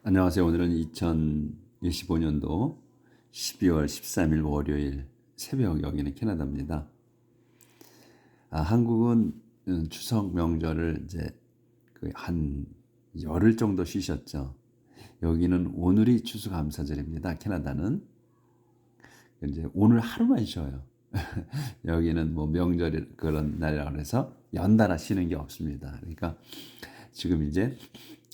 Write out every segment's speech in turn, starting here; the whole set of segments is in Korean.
안녕하세요. 오늘은 2025년도 12월 13일 월요일 새벽, 여기는 캐나다입니다. 한국은 추석 명절을 이제 한 열흘 정도 쉬셨죠. 여기는 오늘이 추수감사절입니다. 캐나다는 이제 오늘 하루만 쉬어요. 여기는 뭐 명절 그런 날이라 그래서 연달아 쉬는 게 없습니다. 그러니까 지금 이제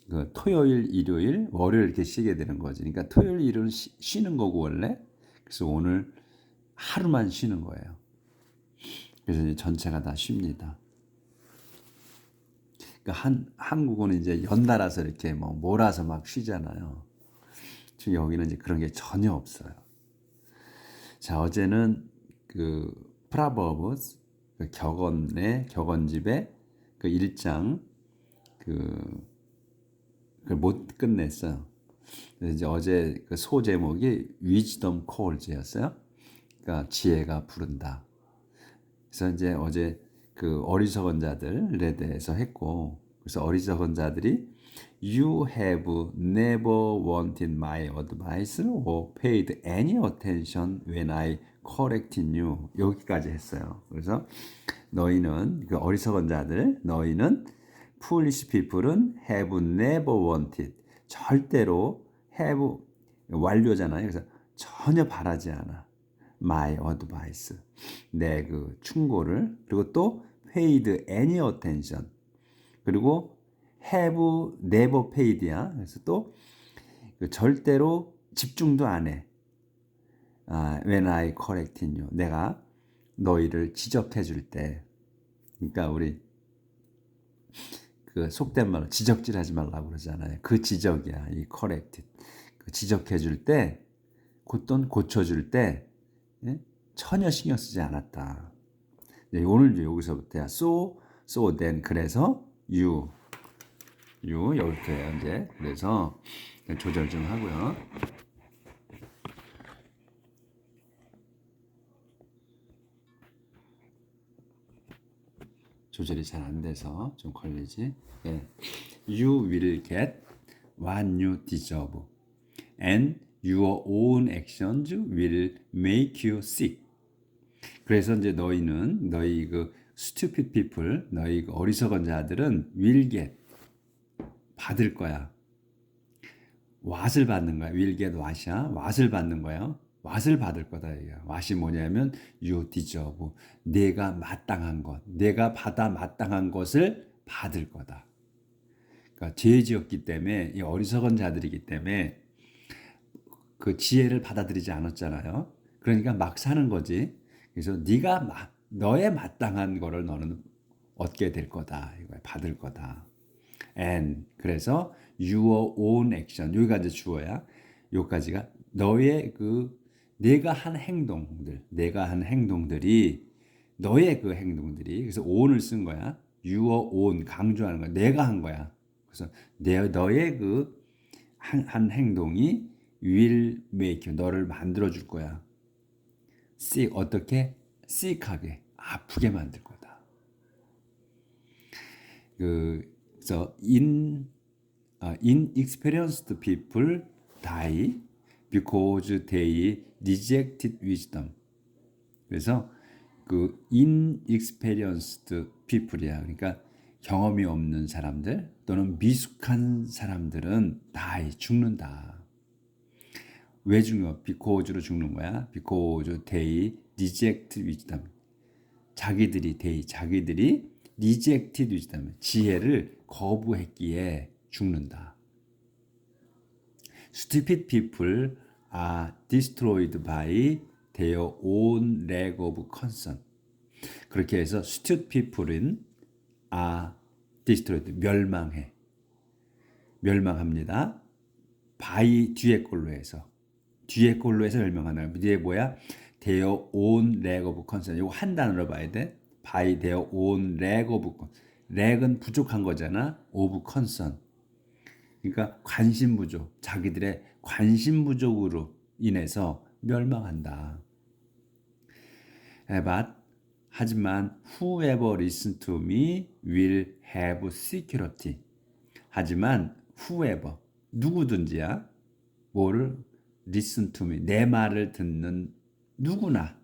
그 토요일, 일요일, 월요일 이렇게 쉬게 되는 거지. 그러니까 토요일, 일요일은 쉬는 거고 원래. 그래서 오늘 하루만 쉬는 거예요. 그래서 이제 전체가 다 쉽니다. 그러니까 한국은 이제 연달아서 이렇게 뭐 몰아서 막 쉬잖아요. 지금 여기는 이제 그런 게 전혀 없어요. 자, 어제는 그 프라버브스 그 격언집의 그 1장 그걸 못 끝냈어요. 그래서 이제 어제 그 소 제목이 Wisdom Calls였어요. 그러니까 지혜가 부른다. 그래서 이제 어제 그 어리석은 자들에 대해서 했고, 그래서 어리석은 자들이 You have never wanted my advice or paid any attention when I corrected you. 여기까지 했어요. 그래서 너희는 그 어리석은 자들, 너희는 foolish people은 have never wanted. 절대로 have 완료잖아요. 그래서 전혀 바라지 않아. my advice. 내 그 충고를. 그리고 또 paid any attention. 그리고 have never paid야. 그래서 또 절대로 집중도 안 해. when I corrected you. 내가 너희를 지적해 줄 때. 그러니까 우리 그 속된 말로 지적질하지 말라고 그러잖아요. 그 지적이야. 이 corrected. 그 지적해 줄 때, 곧돈 고쳐줄 때 전혀 신경 쓰지 않았다. 오늘 여기서부터야 so then 그래서 you 여기부터야 이제. 그래서 조절 좀 하고요. 조절이 잘 안 돼서 좀 걸리지. 네. You will get what you deserve, and your own actions will make you sick. 그래서 이제 너희 그 stupid people, 너희 그 어리석은 자들은 will get 받을 거야. what을 받는 거야. will get what이야. what을 받는 거야. what을 받을 거다. what이 뭐냐면 you deserve. 내가 마땅한 것. 내가 받아 마땅한 것을 받을 거다. 그러니까 죄 지었기 때문에 이 어리석은 자들이기 때문에 그 지혜를 받아들이지 않았잖아요. 그러니까 막 사는 거지. 그래서 네가 너의 마땅한 거를 너는 얻게 될 거다. 이거야. 받을 거다. And 그래서 your own action 여기가 이제 주어야. 여기까지가 너의 그 내가 한 행동들이 너의 그 행동들이 그래서 own을 쓴 거야. your own 강조하는 거야. 내가 한 거야. 그래서 너의 그 한 행동이 will make you 너를 만들어 줄 거야. sick 어떻게 sick하게 아프게 만들 거다. 그래서 inexperienced people die because they rejected wisdom. 그래서 그 inexperienced people이야. 그러니까 경험이 없는 사람들 또는 미숙한 사람들은 die 죽는다. 왜 죽어? because로 죽는 거야. because they reject wisdom. 자기들이 rejected wisdom. 지혜를 거부했기에 죽는다. Stupid people are destroyed by their own lack of concern. 그렇게 해서 stupid people은 are destroyed. 멸망합니다. by 뒤에 걸로 해서 멸망하는 거야. 뒤에 뭐야? their own lack of concern. 이거 한 단어로 봐야 돼. by their own lack of concern. lack은 부족한 거잖아. of concern. 그러니까 관심 부족, 자기들의 관심 부족으로 인해서 멸망한다. 하지만 whoever listen to me will have security. 하지만 whoever 누구든지야. 뭐를 listen to me. 내 말을 듣는 누구나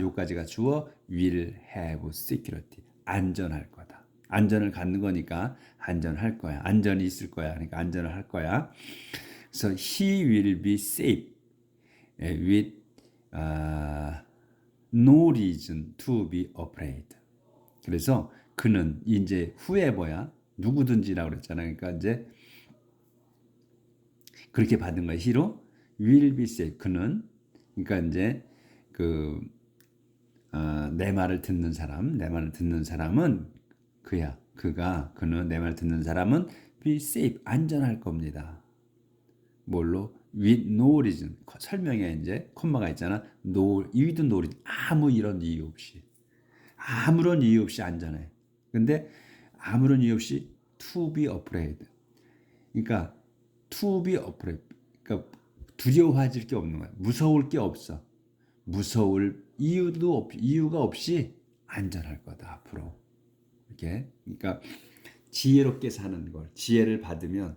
요까지가 주어 will have security. 안전할 거다. 안전을 갖는 거니까 안전할 거야. 안전이 있을 거야. 그러니까 안전을 할 거야. 그래서 he will be safe with no reason to be afraid. 그래서 그는 이제 whoever야 누구든지라고 그랬잖아요. 그러니까 이제 그렇게 받은 거야. he로 will be safe. 그는 그러니까 이제 내 말을 듣는 사람은 그는 내 말을 듣는 사람은 be safe 안전할 겁니다. 뭘로? with no reason. 설명에 이제 콤마가 있잖아. with no reason. 아무런 이유 없이 안전해. 근데 아무런 이유 없이 to be afraid. 그러니까 to be afraid. 그러니까 두려워할 게 없는 거야. 무서울 게 없어. 무서울 이유가 없이 안전할 거다 앞으로. 이렇게. 그러니까 지혜롭게 사는 걸 지혜를 받으면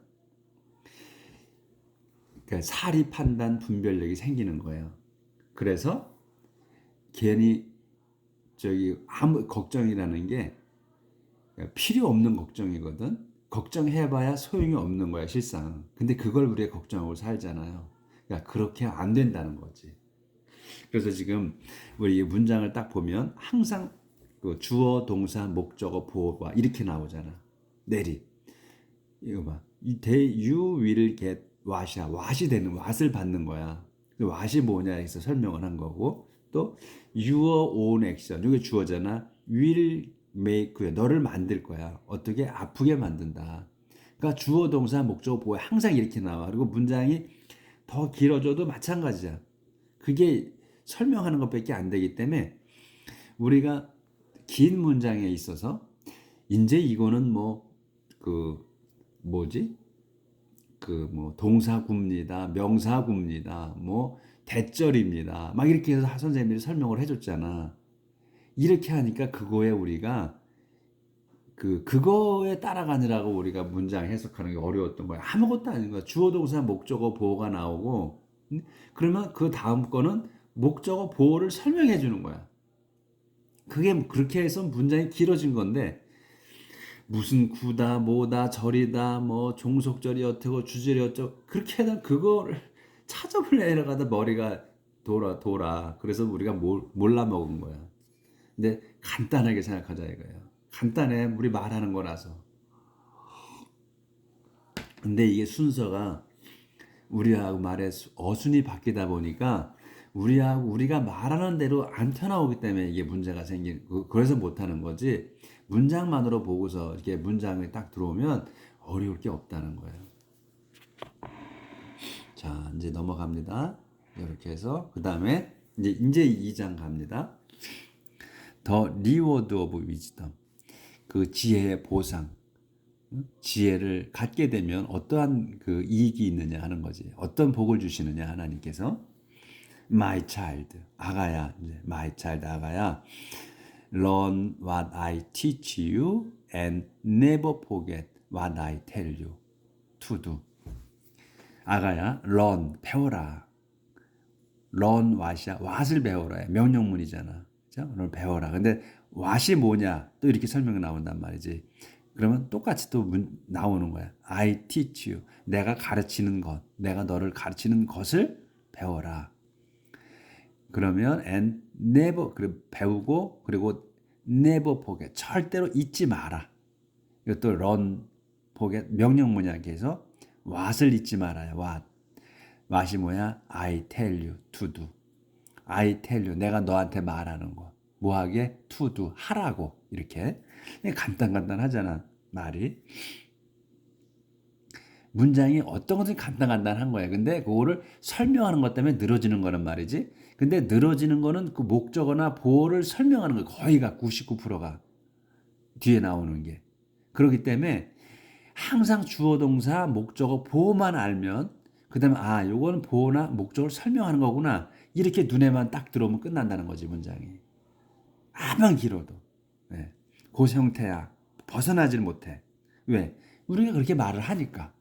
그러니까 사리 판단 분별력이 생기는 거예요. 그래서 괜히 아무 걱정이라는 게 필요 없는 걱정이거든. 걱정해봐야 소용이 없는 거야 실상. 근데 그걸 우리가 걱정하고 살잖아요. 그러니까 그렇게 안 된다는 거지. 그래서 지금 우리 이 문장을 딱 보면 항상 그 주어, 동사, 목적어, 보어가 이렇게 나오잖아. 내리. 이거 봐. You will get what이야. what이 되는 what을 받는 거야. what이 뭐냐 해서 설명을 한 거고 또 your own action. 이게 주어잖아. will make 너를 만들 거야. 어떻게 아프게 만든다. 그러니까 주어, 동사, 목적어, 보어 항상 이렇게 나와. 그리고 문장이 더 길어져도 마찬가지야. 그게 설명하는 것밖에 안 되기 때문에 우리가 긴 문장에 있어서 이제 이거는 동사구입니다. 명사구입니다. 대절입니다. 막 이렇게 해서 선생님들이 설명을 해줬잖아. 이렇게 하니까 그거에 우리가 그거에 따라가느라고 우리가 문장 해석하는 게 어려웠던 거야. 아무것도 아닌 거야. 주어, 동사, 목적어, 보어가 나오고 그러면 그 다음 거는 목적어, 보어를 설명해 주는 거야. 그게 그렇게 해서 문장이 길어진 건데 무슨 구다, 뭐다, 절이다, 종속절이 어떻고 주절이 어쩌고 그렇게 해서 그거를 찾아보려 내려가다 머리가 돌아. 그래서 우리가 몰라 먹은 거야. 근데 간단하게 생각하자 이거예요. 간단해. 우리 말하는 거라서. 근데 이게 순서가 우리하고 말의 어순이 바뀌다 보니까 우리가 말하는 대로 안 튀어나오기 때문에 이게 문제가 그래서 못하는 거지. 문장만으로 보고서 이렇게 문장이 딱 들어오면 어려울 게 없다는 거예요. 자, 이제 넘어갑니다. 이렇게 해서 그 다음에 이제 2장 갑니다. The reward of wisdom. 그 지혜의 보상. 지혜를 갖게 되면 어떠한 그 이익이 있느냐 하는 거지. 어떤 복을 주시느냐 하나님께서. My child, 아가야, my child, 아가야, learn what I teach you and never forget what I tell you to do. 아가야, learn, 배워라. learn what이야, what을 배워라. 명령문이잖아. 그죠? 오늘 배워라. 근데 what이 뭐냐? 또 이렇게 설명이 나온단 말이지. 그러면 똑같이 또 나오는 거야. I teach you. 내가 가르치는 것, 내가 너를 가르치는 것을 배워라. 그러면 and never 배우고 그리고 never forget 절대로 잊지 마라. 이것도 learn, forget 명령문이야. 해서 what을 잊지 말아요. what이 뭐야? I tell you to do. I tell you 내가 너한테 말하는 거. 뭐하게? to do 하라고. 이렇게 간단하잖아 말이. 문장이 어떤 것은 간단한 거야. 근데 그거를 설명하는 것 때문에 늘어지는 거란 말이지. 근데 늘어지는 거는 그 목적어나 보어를 설명하는 거 거의가 99%가 뒤에 나오는 게. 그렇기 때문에 항상 주어 동사 목적어 보어만 알면 그다음에 요거는 보어나 목적어를 설명하는 거구나. 이렇게 눈에만 딱 들어오면 끝난다는 거지 문장이. 아무리 길어도. 네. 그 형태야. 벗어나질 못해. 왜? 우리가 그렇게 말을 하니까.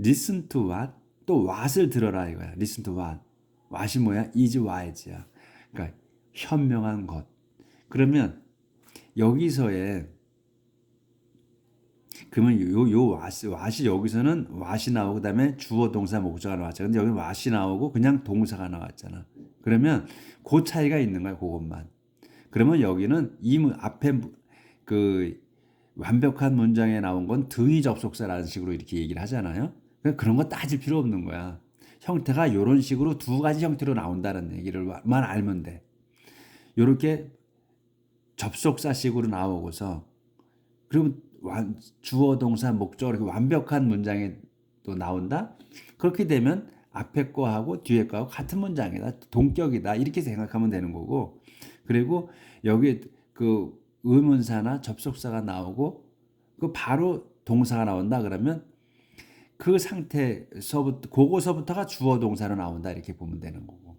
listen to what? 또 what을 들어라 이거야. listen to what? what이 뭐야? is wise야. 그러니까 현명한 것. 그러면 여기서의 그러면 요 what이 여기서는 what이 나오고 그다음에 주어 동사 목적어가 나왔죠. 근데 여기 what이 나오고 그냥 동사가 나왔잖아. 그러면 그 차이가 있는 거야. 그것만. 그러면 여기는 앞에 그 완벽한 문장에 나온 건 등위 접속사라는 식으로 이렇게 얘기를 하잖아요. 그런 거 따질 필요 없는 거야. 형태가 이런 식으로 두 가지 형태로 나온다는 얘기를만 알면 돼. 이렇게 접속사식으로 나오고서 그리고 주어 동사 목적어 이렇게 완벽한 문장에 또 나온다. 그렇게 되면 앞에 거하고 뒤에 거하고 같은 문장이다. 동격이다. 이렇게 생각하면 되는 거고. 그리고 여기 그 의문사나 접속사가 나오고 그 바로 동사가 나온다 그러면 그 상태서부터 그거서부터가 주어 동사로 나온다 이렇게 보면 되는 거고.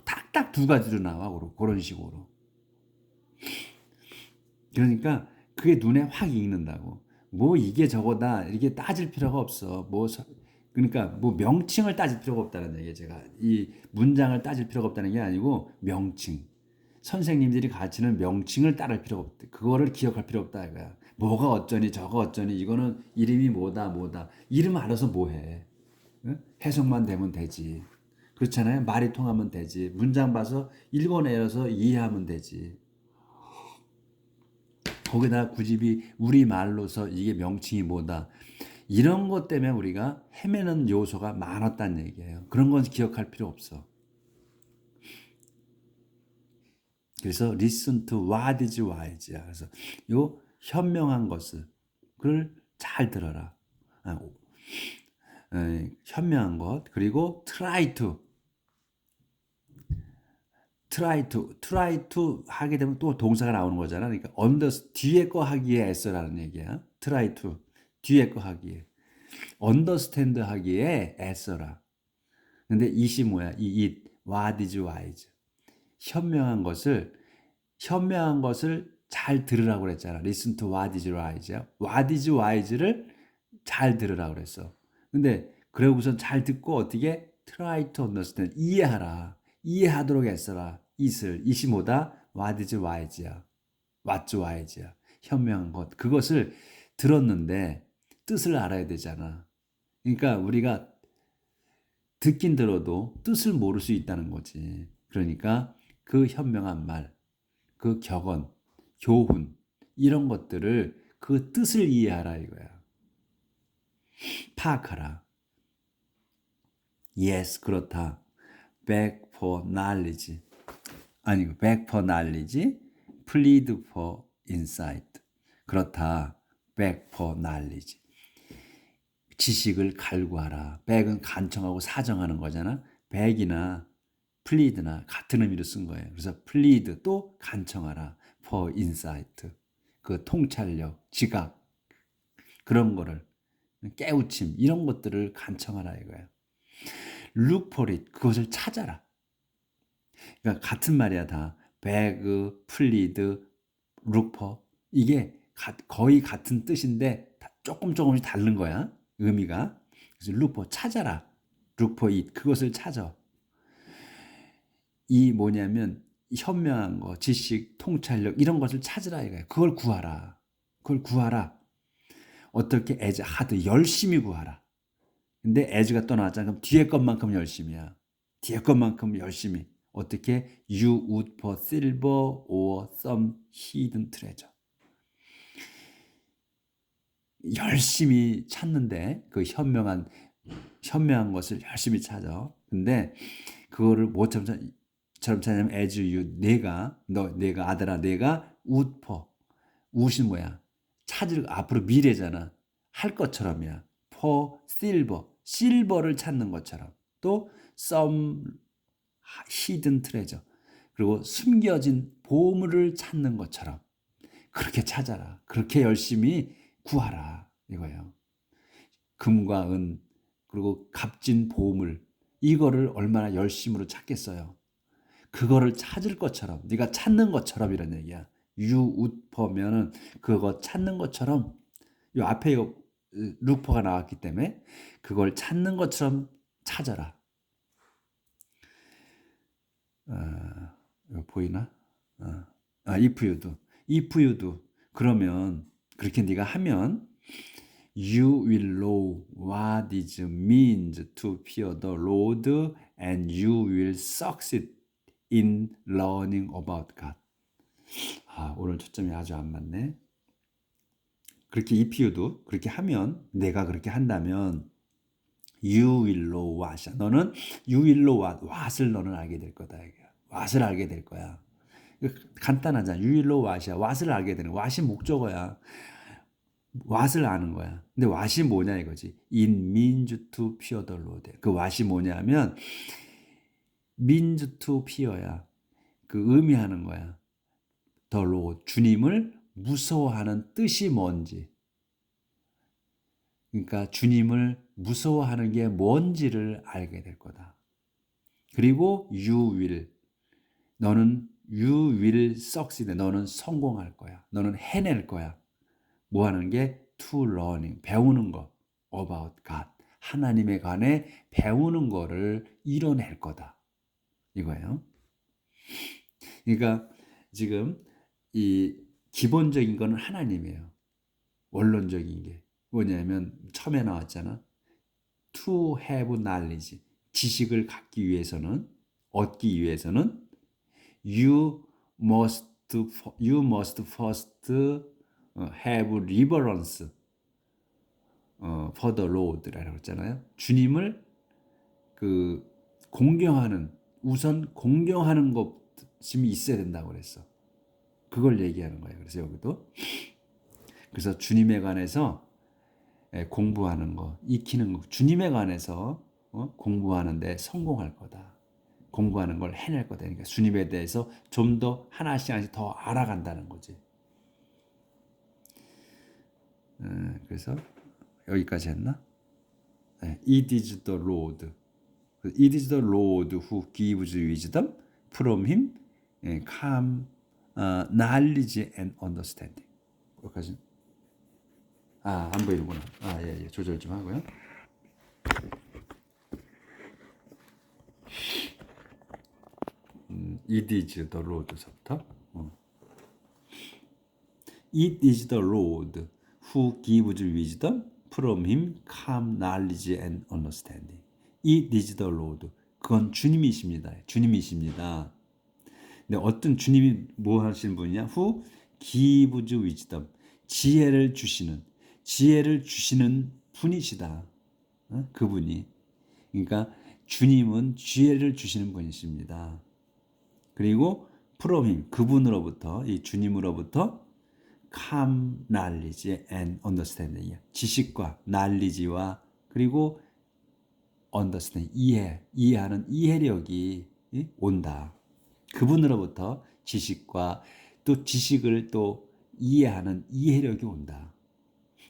딱 두 가지로 나와 그런 식으로. 그러니까 그게 눈에 확 익는다고. 뭐 이게 저거다 이렇게 따질 필요가 없어. 그러니까 뭐 명칭을 따질 필요가 없다는 얘기예요. 제가 이 문장을 따질 필요가 없다는 게 아니고 명칭. 선생님들이 가르치는 명칭을 따를 필요가 없다. 그거를 기억할 필요 없다 이거야. 뭐가 어쩌니 저거 어쩌니 이거는 이름이 뭐다. 이름 알아서 뭐해. 응? 해석만 되면 되지. 그렇잖아요. 말이 통하면 되지. 문장 봐서 읽어내서 이해하면 되지. 거기다 굳이 우리말로서 이게 명칭이 뭐다. 이런 것 때문에 우리가 헤매는 요소가 많았다는 얘기예요. 그런 건 기억할 필요 없어. 그래서 listen to what is wise야. 그래서 요 현명한 것을 그걸 잘 들어라. 현명한 것 그리고 try to 하게 되면 또 동사가 나오는 거잖아. 그러니까 뒤에 거 하기에 애써라는 얘기야. try to 뒤에 거 하기에 understand 하기에 애써라. 근데 it이 뭐야? what is wise. 현명한 것을 잘 들으라고 그랬잖아. listen to what is wise야. what is wise를 잘 들으라고 그랬어. 근데 그러고선 잘 듣고 어떻게 try to understand 이해하라. 이해하도록 애써라. it이 뭐다? what is wise야. what's wise야. 현명한 것. 그것을 들었는데 뜻을 알아야 되잖아. 그러니까 우리가 듣긴 들어도 뜻을 모를 수 있다는 거지. 그러니까 그 현명한 말, 그 격언, 교훈 이런 것들을 그 뜻을 이해하라 이거야. 파악하라. Yes, 그렇다. Beg for knowledge. 아니, beg for knowledge, plead for insight. 그렇다. beg for knowledge. 지식을 갈구하라. beg은 간청하고 사정하는 거잖아. beg이나 plead나 같은 의미로 쓴 거예요. 그래서 plead 또 간청하라. for insight. 그 통찰력, 지각 그런 거를 깨우침 이런 것들을 간청하라 이거예요. look for it 그것을 찾아라. 그러니까 같은 말이야 다. beg, plead, look for 이게 거의 같은 뜻인데 조금씩 다른 거야. 의미가. 그래서 look for 찾아라. look for it 그것을 찾아. 이 뭐냐면 현명한 거, 지식, 통찰력 이런 것을 찾으라 이거야. 그걸 구하라. 그걸 구하라. 어떻게 as hard 열심히 구하라. 근데 as가 또 나왔잖아. 그럼 뒤에 것만큼 열심이야. 뒤에 것만큼 열심히. 어떻게 you would for silver or some hidden treasure. 열심히 찾는데 그 현명한 것을 열심히 찾아. 근데 그거를 뭐처럼 찾냐면 as you 내가 아들아 내가 would for wood이 뭐야? 찾을 앞으로 미래잖아. 할 것처럼이야. for silver 실버를 찾는 것처럼 또 some hidden treasure 그리고 숨겨진 보물을 찾는 것처럼 그렇게 찾아라. 그렇게 열심히 구하라 이거예요. 금과 은 그리고 값진 보물 이거를 얼마나 열심으로 찾겠어요. 그거를 찾을 것처럼 네가 찾는 것처럼 이런 얘기야. you would for면은 그거 찾는 것처럼 이 앞에 루퍼가 나왔기 때문에 그걸 찾는 것처럼 찾아라. 이거 보이나? if you do. 그러면 그렇게 네가 하면 you will know what it means to fear the Lord and you will succeed in learning about God. 오늘 초점이 아주 안 맞네. 그렇게 if you도 그렇게 하면, 내가 그렇게 한다면 you will know what이야. 너는 you will know what을 너는 알게 될 거다. what을 알게 될 거야. 간단하잖아. you will know what이야. what을 알게 되는 거야. what이 목적어야. what을 아는 거야. 근데 what이 뭐냐 이거지. It means to fear the Lord. 그 what이 뭐냐면 means to fear야. 그 의미하는 거야. the Lord. 주님을 무서워하는 뜻이 뭔지. 그러니까 주님을 무서워하는 게 뭔지를 알게 될 거다. 그리고 you will. 너는 you will succeed. 너는 성공할 거야. 너는 해낼 거야. 뭐 하는 게 to learning. 배우는 거. about God. 하나님에 관해 배우는 거를 이뤄낼 거다. 이거예요. 그러니까 지금 이 기본적인 거는 하나님이에요. 원론적인 게. 뭐냐면 처음에 나왔잖아. To have knowledge. 지식을 얻기 위해서는 you must first have reverence for the Lord라고 했잖아요. 주님을 우선 공경하는 것이 있어야 된다고 그랬어. 그걸 얘기하는 거예요. 그래서 여기도 그래서 주님에 관해서 공부하는 거, 익히는 거, 주님에 관해서 공부하는데 성공할 거다. 공부하는 걸 해낼 거다. 그러니까 주님에 대해서 좀 더 하나씩 더 알아간다는 거지. 그래서 여기까지 했나? It is the Lord. It is the Lord who gives wisdom. From him come knowledge and understanding. 여기까지. 안 보이는구나. 예. 조절 좀 하고요. It is the Lord부터. It is the Lord who gives wisdom. From him come knowledge and understanding. It is the Lord. 그건 주님이십니다. 근데 어떤 주님이 뭐 하시는 분이냐? Who gives wisdom. 지혜를 주시는 분이시다. 그분이. 그러니까 주님은 지혜를 주시는 분이십니다. 그리고 from him, 그분으로부터, 이 주님으로부터 come knowledge and understanding. 지식과 knowledge와 그리고 understand, 이해하는 이해력이 온다. 그분으로부터 지식과 또 지식을 또 이해하는 이해력이 온다.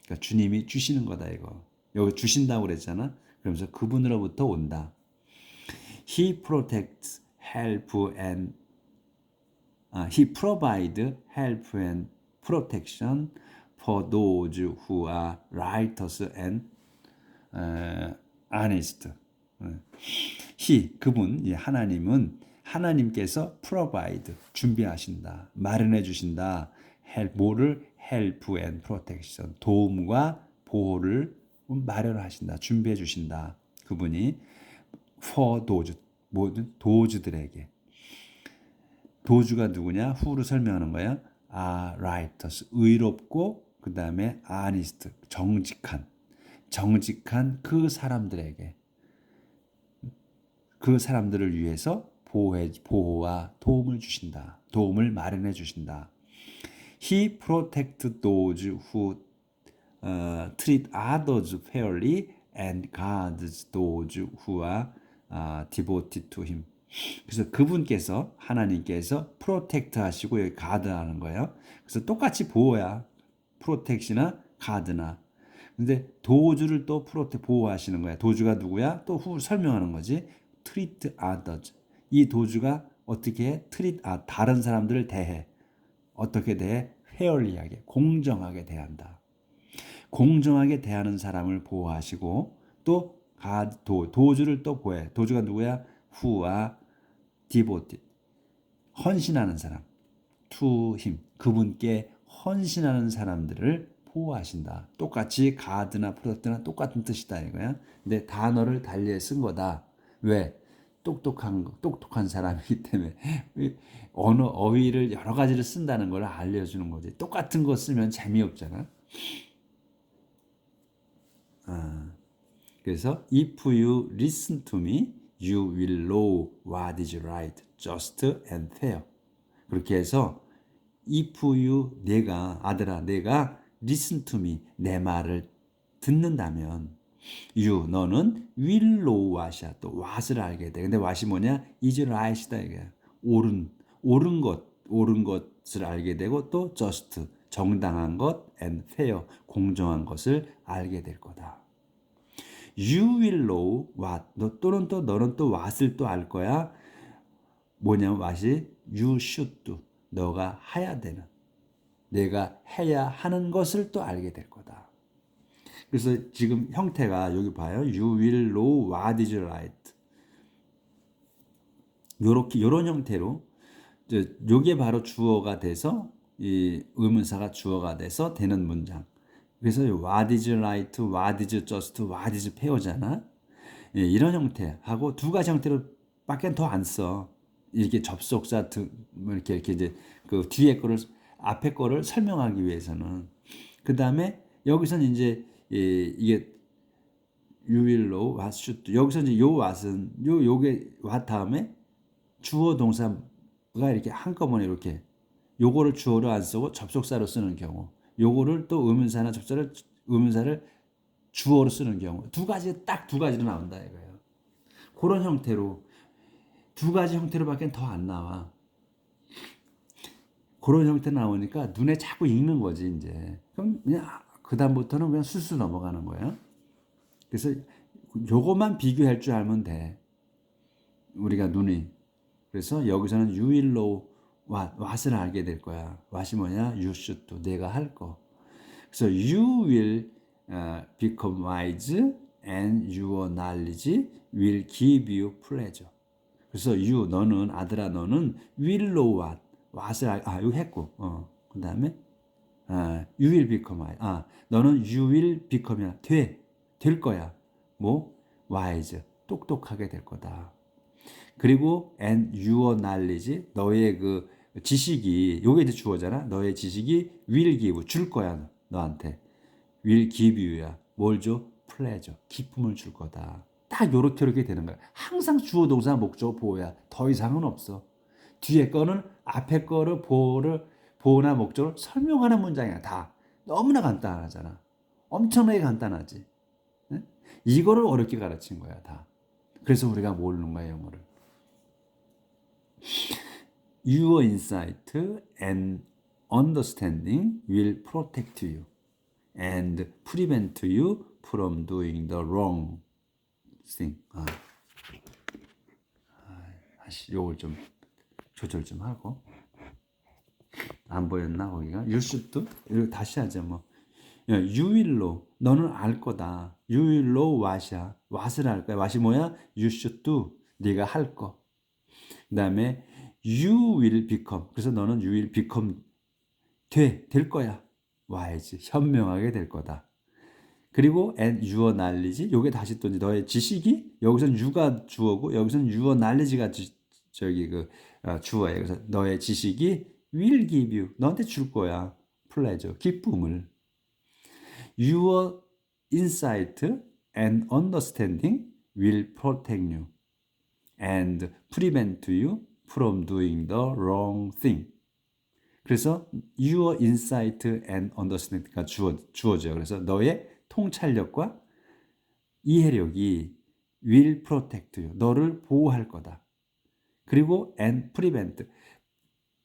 그러니까 주님이 주시는 거다 이거. 여기 주신다고 그랬잖아. 그러면서 그분으로부터 온다. He protects help and he provides help and protection for those who are righteous and honest. 그분, 하나님께서 provide, 준비하신다, 마련해 주신다. 뭐를? help and protection, 도움과 보호를 마련하신다, 준비해 주신다. 그분이 for those, 모든 도주들에게. 도주가 누구냐? who를 설명하는 거야. righteous, 의롭고 그 다음에 honest, 정직한 그 사람들에게, 그 사람들을 위해서 보호와 도움을 주신다. 도움을 마련해 주신다. He protects those who treat others fairly and guards those who are devoted to him. 그래서 그분께서, 하나님께서 프로텍트 하시고 여기 가드 하는 거예요. 그래서 똑같이 보호야. 프로텍시나 가드나. 근데 도주를 또 보호하시는 거야. 도주가 누구야? 또 설명하는 거지. treat others. 이 도주가 어떻게 해? 다른 사람들을 대해. 어떻게 대해? fairly하게, 공정하게 대한다. 공정하게 대하는 사람을 보호하시고 또 도주를 또 보호해. 도주가 누구야? 후와 디보티 헌신하는 사람. to him 그분께 헌신하는 사람들을 보호하신다. 똑같이 가드나 프로덕트나 똑같은 뜻이다 이거야. 근데 단어를 달리 쓴 거다. 왜? 똑똑한 사람이기 때문에 언어 어휘를 여러 가지를 쓴다는 걸 알려주는 거지. 똑같은 거 쓰면 재미없잖아. 그래서 if you listen to me, you will know what is right, just and fair. 그렇게 해서 if you 내가 아들아 내가 listen to me 내 말을 듣는다면 you 너는 will know what이야. 또 what을 알게 돼. 근데 what이 뭐냐? is right이다 이게. 옳은 것을 알게 되고 또 just 정당한 것 and fair 공정한 것을 알게 될 거다. You will know what 또는 또 너는 또 what을 또 알 거야. 뭐냐면 what이 you should do 너가 해야 되는 내가 해야 하는 것을 또 알게 될 거다. 그래서 지금 형태가 여기 봐요. You will know what is right. 요런 형태로 요게 바로 주어가 돼서 이 의문사가 주어가 돼서 되는 문장. 그래서 what is right, what is just, what is fair잖아. 이런 형태하고 두 가지 형태로 밖에 더 안 써. 이렇게 접속사 이렇게 이제 그 뒤에 거를 앞에 거를 설명하기 위해서는. 그 다음에 여기서는 이제 이게 you will know what should do. 여기서 이제 요 what은 요게 what 다음에 주어 동사가 이렇게 한꺼번에 이렇게 요거를 주어로 안 쓰고 접속사로 쓰는 경우, 요거를 또 의문사를 주어로 쓰는 경우 딱 두 가지로 나온다 이거예요. 그런 형태로 두 가지 형태로밖에 더 안 나와. 그런 형태 나오니까 눈에 자꾸 익는 거지 이제. 그럼 그냥 그 다음부터는 그냥 술술 넘어가는 거야. 그래서 요것만 비교할 줄 알면 돼. 우리가 눈이. 그래서 여기서는 you will know what을 알게 될 거야. what이 뭐냐? you should do. 내가 할 거. 그래서 you will become wise and your knowledge will give you pleasure. 그래서 you 너는 아들아 너는 will know what을 이거 했고 그 다음에 you will become wise. 너는 you will become이야 될 거야. 뭐 wise 똑똑하게 될 거다. 그리고 and your knowledge 너의 그 지식이 요게 이제 주어잖아. 너의 지식이 will give 줄 거야 너한테. will give you야. 뭘 줘? pleasure 기쁨을 줄 거다. 딱 요렇게 되는 거야. 항상 주어 동사 목적 보호야. 더 이상은 없어. 뒤에 거는 앞에 거를 보호나 목적을 설명하는 문장이야. 다 너무나 간단하잖아. 엄청나게 간단하지. 네? 이거를 어렵게 가르친 거야 다. 그래서 우리가 모르는 거야 영어를. Your insight and understanding will protect you and prevent you from doing the wrong thing. 다시 요걸 좀 조절 좀 하고. 안 보였나 거기가? You should do? 이거 다시 하자 뭐. You will know. 너는 알 거다. You will know what이야. what을 알 거야. what이 뭐야? You should do. 네가 할 거. 그 다음에 you will become. 그래서 너는 you will become 될 거야. wise. 현명하게 될 거다. 그리고 and your knowledge. 요게 다시 또 너의 지식이 여기선 you가 주어고 여기선 your knowledge가 주어예요. 그래서 너의 지식이 will give you. 너한테 줄 거야. pleasure. 기쁨을. Your insight and understanding will protect you and prevent you from doing the wrong thing. 그래서 your insight and understanding가 주어져요. 그래서 너의 통찰력과 이해력이 will protect you. 너를 보호할 거다. 그리고 and prevent.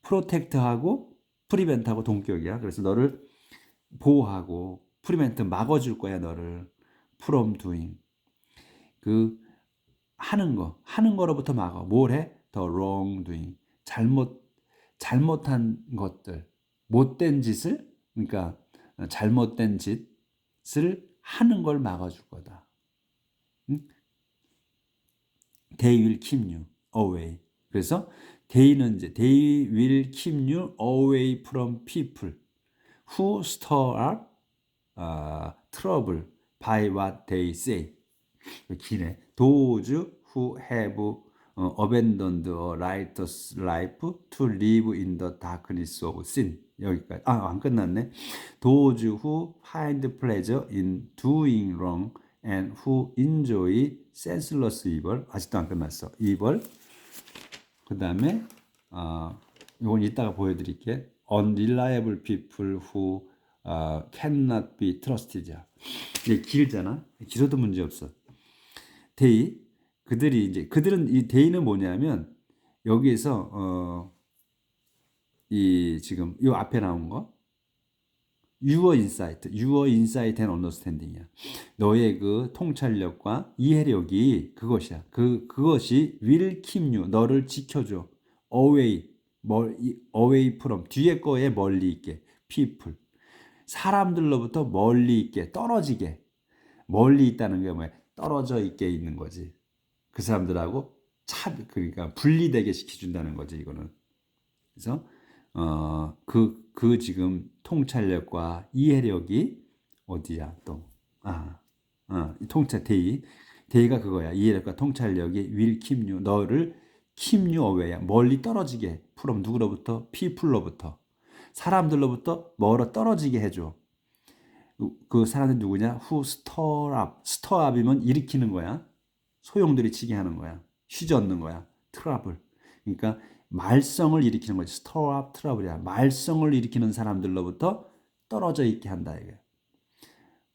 protect하고 prevent하고 동격이야. 그래서 너를 보호하고 prevent 막아줄 거야 너를. from doing. 하는 거로부터 막아. 뭘 해? the wrong doing. 잘못한 것들. 못된 짓을 그러니까 잘못된 짓 하는 걸 막아줄 거다. 응? They will keep you away. 그래서 they will keep you away from people who stir up trouble by what they say. 기네. Those who have abandoned a righteous life to live in the darkness of sin. 여기까지. 안 끝났네. Those who find pleasure in doing wrong and who enjoy senseless evil. 아직도 안 끝났어. evil. 그 다음에 이건 이따가 보여드릴게. Unreliable people who cannot be trusted. 이게 길잖아. 길어도 문제 없어. 그들은 이 데이는 뭐냐면 여기에서 지금 이 앞에 나온 거 your insight and understanding이야. 너의 그 통찰력과 이해력이 그것이야. 그것이 will keep you, 너를 지켜줘. away from, 뒤에 거에 멀리 있게. people, 사람들로부터 멀리 있게, 떨어지게. 멀리 있다는 게 뭐야? 떨어져 있게 있는 거지. 그 사람들하고 그러니까 분리되게 시켜준다는 거지, 이거는. 그래서 지금 통찰력과 이해력이 어디야 또? 데이가 그거야. 이해력과 통찰력이 will keep you, 너를 keep you away, 멀리 떨어지게. from 누구로부터? people로부터, 사람들로부터 멀어 떨어지게 해줘. 그 사람들 누구냐? who stir up이면 일으키는 거야. 소용돌이 치게 하는 거야. 휘젓는 거야. 트러블. 그러니까 말썽을 일으키는 거지. stir up trouble이야. 말썽을 일으키는 사람들로부터 떨어져 있게 한다 이게.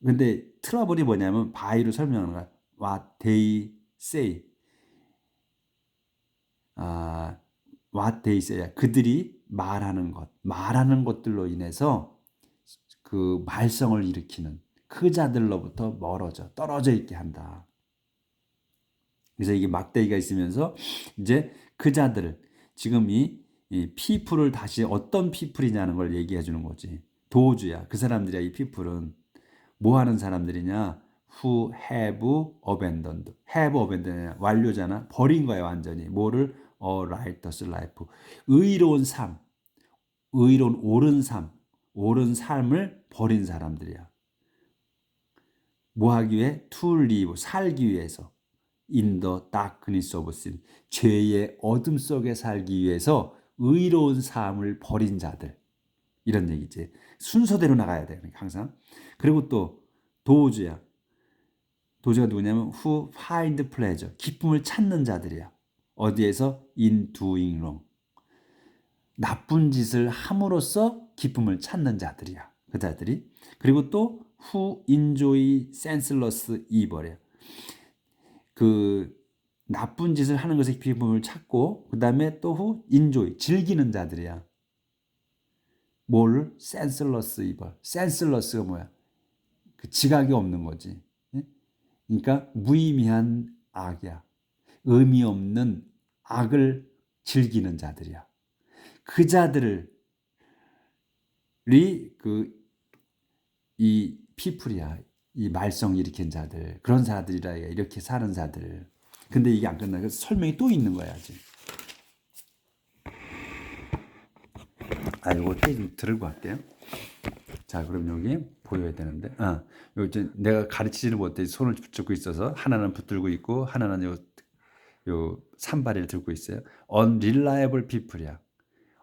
근데 트러블이 뭐냐면 by로 설명하는 거야. what they say. what they say. 그들이 말하는 것들로 인해서 그 말썽을 일으키는 그 자들로부터 멀어져 떨어져 있게 한다. 그래서 이게 막대기가 있으면서 이제 그 자들을 지금 이 people을 다시 어떤 people이냐는 걸 얘기해 주는 거지. 도주야. 그 사람들이야. 이 people은 뭐 하는 사람들이냐? who have abandoned. have abandoned 완료잖아. 버린 거야 완전히. 뭐를? a righteous life. 의로운 삶. 의로운 옳은 삶을 버린 사람들이야. 뭐 하기 위해? to live. 살기 위해서. in the darkness of sin. 죄의 어둠 속에 살기 위해서 의로운 삶을 버린 자들. 이런 얘기지. 순서대로 나가야 돼. 항상. 그리고 또 도주야. 도주가 누구냐면 who find pleasure. 기쁨을 찾는 자들이야. 어디에서? in doing wrong. 나쁜 짓을 함으로써 기쁨을 찾는 자들이야. 그 자들이. 그리고 또 who enjoy senseless evil이야. 그 나쁜 짓을 하는 것에 기쁨을 찾고 그 다음에 또 who enjoy 즐기는 자들이야. 뭘? senseless evil. senseless가 뭐야? 그 지각이 없는 거지. 그러니까 무의미한 악이야. 의미 없는 악을 즐기는 자들이야. 그 자들이 이 people이야. 이 말썽 일으킨 자들. 그런 자들이라 이렇게 사는 자들. 근데 이게 안 끝나. 그래서 설명이 또 있는 거야 아직. 이거 좀 들고 갈게요. 자, 그럼 여기 보여야 되는데, 이제 내가 가르치지를 못해 손을 붙잡고 있어서 하나는 붙들고 있고 하나는 요 산발이를 들고 있어요. unreliable people이야.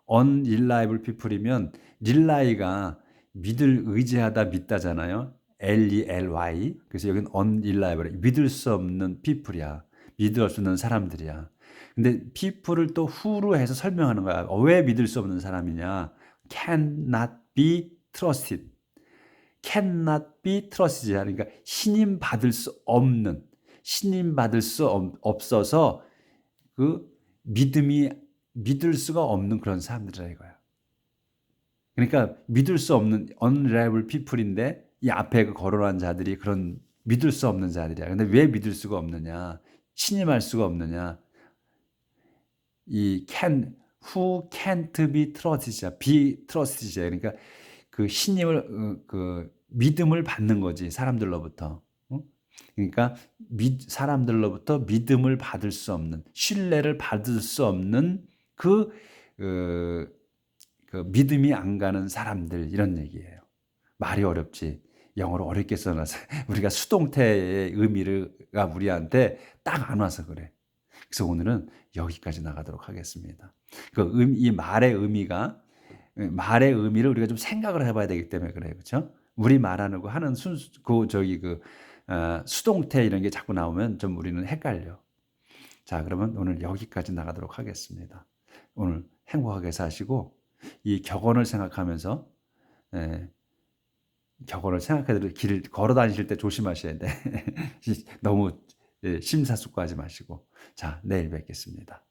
unreliable people이면 릴라이가 의지하다 믿다잖아요. L-E-L-Y. 그래서 여기는 unreliable. 믿을 수 없는 people이야. 믿을 수 없는 사람들이야. 근데 people을 또 who로 해서 설명하는 거야. 왜 믿을 수 없는 사람이냐? cannot be trusted. cannot be trusted. 그러니까 신임 받을 수 없어서 그 믿을 수가 없는 그런 사람들이라 이거야. 그러니까 믿을 수 없는 unreliable people인데 이 앞에 그 거론한 자들이 그런 믿을 수 없는 자들이야. 근데 왜 믿을 수가 없느냐? 신임할 수가 없느냐? who can't be trusted. be trusted. 그러니까 그 신임을 믿음을 받는 거지 사람들로부터. 어? 그러니까 사람들로부터 믿음을 받을 수 없는 신뢰를 받을 수 없는 그, 그, 그 믿음이 안 가는 사람들 이런 얘기예요. 말이 어렵지. 영어로 어렵게 써놔서 우리가 수동태의 의미가 우리한테 딱 안 와서 그래. 그래서 오늘은 여기까지 나가도록 하겠습니다. 이 말의 의미를 우리가 좀 생각을 해봐야 되기 때문에 그래요, 그렇죠? 우리 말하는 거 하는 수동태 이런 게 자꾸 나오면 좀 우리는 헷갈려. 자, 그러면 오늘 여기까지 나가도록 하겠습니다. 오늘 행복하게 사시고 이 격언을 생각하면서 예, 격언을 생각해도 길 걸어 다니실 때 조심하셔야 돼. 너무 심사숙고하지 마시고. 자, 내일 뵙겠습니다.